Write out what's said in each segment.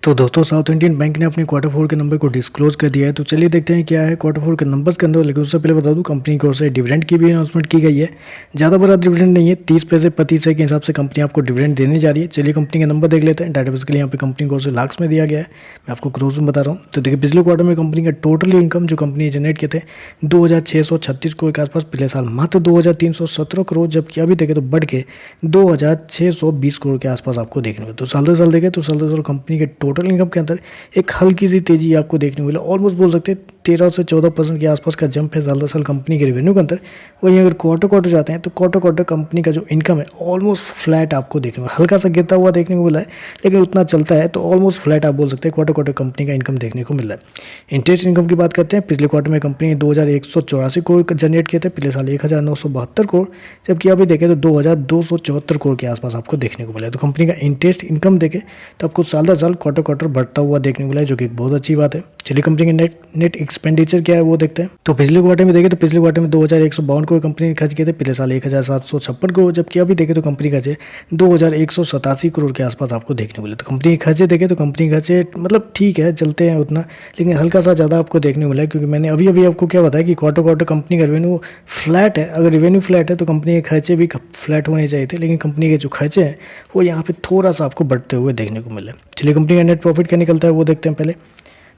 तो दोस्तों south Indian bank ने अपने क्वार्टर फोर के नंबर को डिस्क्लोज कर दिया है। तो चलिए देखते हैं क्या है क्वार्टर फोर के नंबर्स के अंदर। लेकिन उससे पहले बता दूं कंपनी की ओर से डिविडेंड की भी अनाउंसमेंट की गई है। ज़्यादा बड़ा डिविडेंड नहीं है, 30 पैसे प्रति शेयर के हिसाब से कंपनी आपको डिविडेंड देने जा रही है। चलिए कंपनी का नंबर देख लेते हैं। डाटाबेस के लिए यहाँ पे कंपनी को से लाख्स में दिया गया है, मैं आपको क्रोज में बता रहा हूँ। तो देखिए पिछले क्वार्टर में कंपनी का टोटल इनकम जो कंपनी ने जनरेट किए थे 2636 करोड़ के आसपास, पिछले साल मात्र 2317 करोड़, जबकि अभी देखें तो बढ़ के 2620 करोड़ के आसपास आपको देखने को। तो साल दर साल देखें तो साल दर साल कंपनी के टोटल इनकम के अंदर एक हल्की सी तेजी आपको देखने को मिला। ऑलमोस्ट बोल सकते हैं 13 से 14% के आसपास का जंप है साल दर साल कंपनी के रेवेन्यू के अंदर। वहीं अगर क्वार्टर जाते हैं तो क्वार्टर कंपनी का जो इनकम है ऑलमोस्ट फ्लैट आपको देखने को, हल्का सा गिरता हुआ देखने को मिला है, लेकिन उतना चलता है तो ऑलमोस्ट फ्लैट आप बोल सकते हैं क्वार्टर कंपनी का इनकम देखने को मिल रहा है। इंटरेस्ट इनकम की बात करते हैं, पिछले क्वार्टर में कंपनी ने 2184 करोड़ जनरेट किए थे, पिछले साल 1972 करोड़, जबकि अभी देखें तो 2274 करोड़ के आसपास आपको देखने को मिला है। तो कंपनी का इंटरेस्ट इनकम देखें तो आपको साल दर साल क्वार्टर बढ़ता हुआ देखने को मिला है, जो कि एक बहुत अच्छी बात है। चलिए कंपनी के नेट एक्सपेंडिचर क्या है वो देखते हैं। तो पिछले क्वार्टर में देखें तो पिछले क्वार्टर में 2152 करोड़ कंपनी ने खर्च किए थे, पिछले साल 1756 करोड़, जबकि अभी देखें तो कंपनी खर्चे 2187 करोड़ के आसपास आपको देखने को मिले। तो कंपनी के खर्चे देखें तो कंपनी के खर्चे मतलब ठीक है, चलते हैं उतना, लेकिन हल्का सा ज़्यादा आपको देखने को मिला है, क्योंकि मैंने अभी आपको क्या बताया कि क्वार्टर कंपनी का रेवेन्यू फ्लैट है। अगर रेवेन्यू फ्लैट है तो कंपनी के खर्चे भी फ्लैट होने चाहिए थे, लेकिन कंपनी के जो खर्चे हैं वो यहाँ पे थोड़ा सा आपको बढ़ते हुए देखने को मिले। चलिए कंपनी का नेट प्रॉफिट क्या निकलता है वो देखते हैं पहले।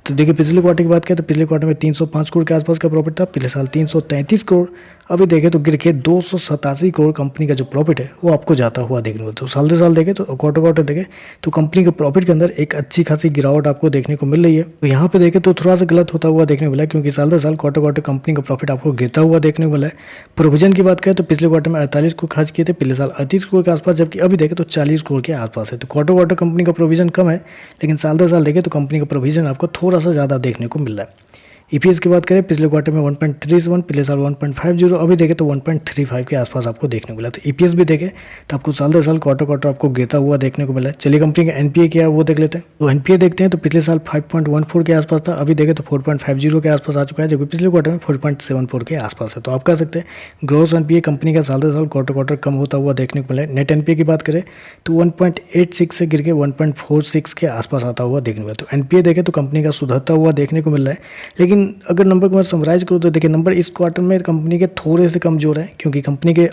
तो देखिए पिछले क्वार्टर की बात करें तो पिछले क्वार्टर में 305 करोड़ के आसपास का प्रॉफिट था, पिछले साल 333 करोड़, अभी देखें तो गिर के 287 करोड़ कंपनी का जो प्रॉफिट है वो आपको जाता हुआ देखने को। तो साल दर साल देखें तो क्वार्टर देखें तो कंपनी के प्रॉफिट के अंदर एक अच्छी खासी गिरावट आपको देखने को मिल रही है। तो यहाँ पे देखें तो थोड़ा सा गलत होता हुआ देखने को मिला है, क्योंकि साल दर साल क्वार्टर कंपनी का प्रॉफिट आपको गिरता हुआ देखने को मिला है। प्रोविजन की बात करें तो पिछले क्वार्टर में 48 करोड़ खर्च किए थे, पिछले साल 38 करोड़ के आसपास, जबकि अभी देखें तो 40 करोड़ के आसपास है। तो क्वार्टर कंपनी का प्रोविजन कम है, लेकिन साल दर साल देखें तो कंपनी का प्रोविजन आपको थोड़ा सा ज़्यादा देखने को मिल रहा है। ईपीएस की बात करें पिछले क्वार्टर में 1.31, पिछले साल 1.50, अभी देखें तो 1.35 के आसपास आपको देखने को मिला। तो ईपीएस भी देखें तो आपको साल दर साल क्वार्टर आपको गिरता हुआ देखने को मिला है। चलिए कंपनी का एनपीए क्या है वो देख लेते हैं। तो एनपीए देखते हैं तो पिछले साल 5.14 के आसपास था, अभी देखें तो 4.50 के आसपास आ चुका है, जबकि पिछले क्वार्टर में 4.74 के आसपास है। तो आप कह सकते हैं ग्रोस एनपीए कंपनी का साल दर साल क्वार्टर कम होता हुआ देखने को मिला है। नेट एनपीए की बात करें तो 1.86 से गिर के 1.46 के आसपास आता हुआ देखने को मिला। तो एनपीए देखें तो कंपनी का सुधरता हुआ देखने को मिल रहा है, लेकिन अगर नंबर को समराइज करो तो देखिए नंबर इस क्वार्टर में कंपनी के थोड़े से कमजोर है, क्योंकि कंपनी के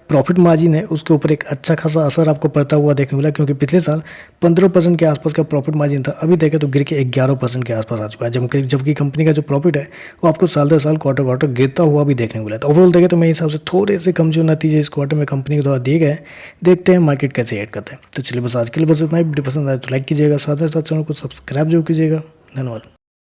प्रॉफिट मार्जिन है उसके ऊपर एक अच्छा खासा असर आपको पड़ता हुआ देखने मिला, क्योंकि पिछले साल 15% के आसपास का प्रॉफिट मार्जिन था, अभी देखें तो गिर के 11% के आसपास आ चुका है, जबकि कंपनी का जो प्रॉफिट है वो आपको साल दर साल क्वार्टर गिरता हुआ भी देखने को मिला। तो ओवरऑल देखें तो मेरे हिसाब से थोड़े से कमजोर नतीजे इस क्वार्टर में कंपनी के द्वारा दिए गए। देखते हैं मार्केट कैसे ऐड करते हैं। तो चलिए बस आज के लिए बस इतना ही। वीडियो पसंद आए तो लाइक कीजिएगा, साथ ही साथ चैनल को सब्सक्राइब जरूर कीजिएगा। धन्यवाद।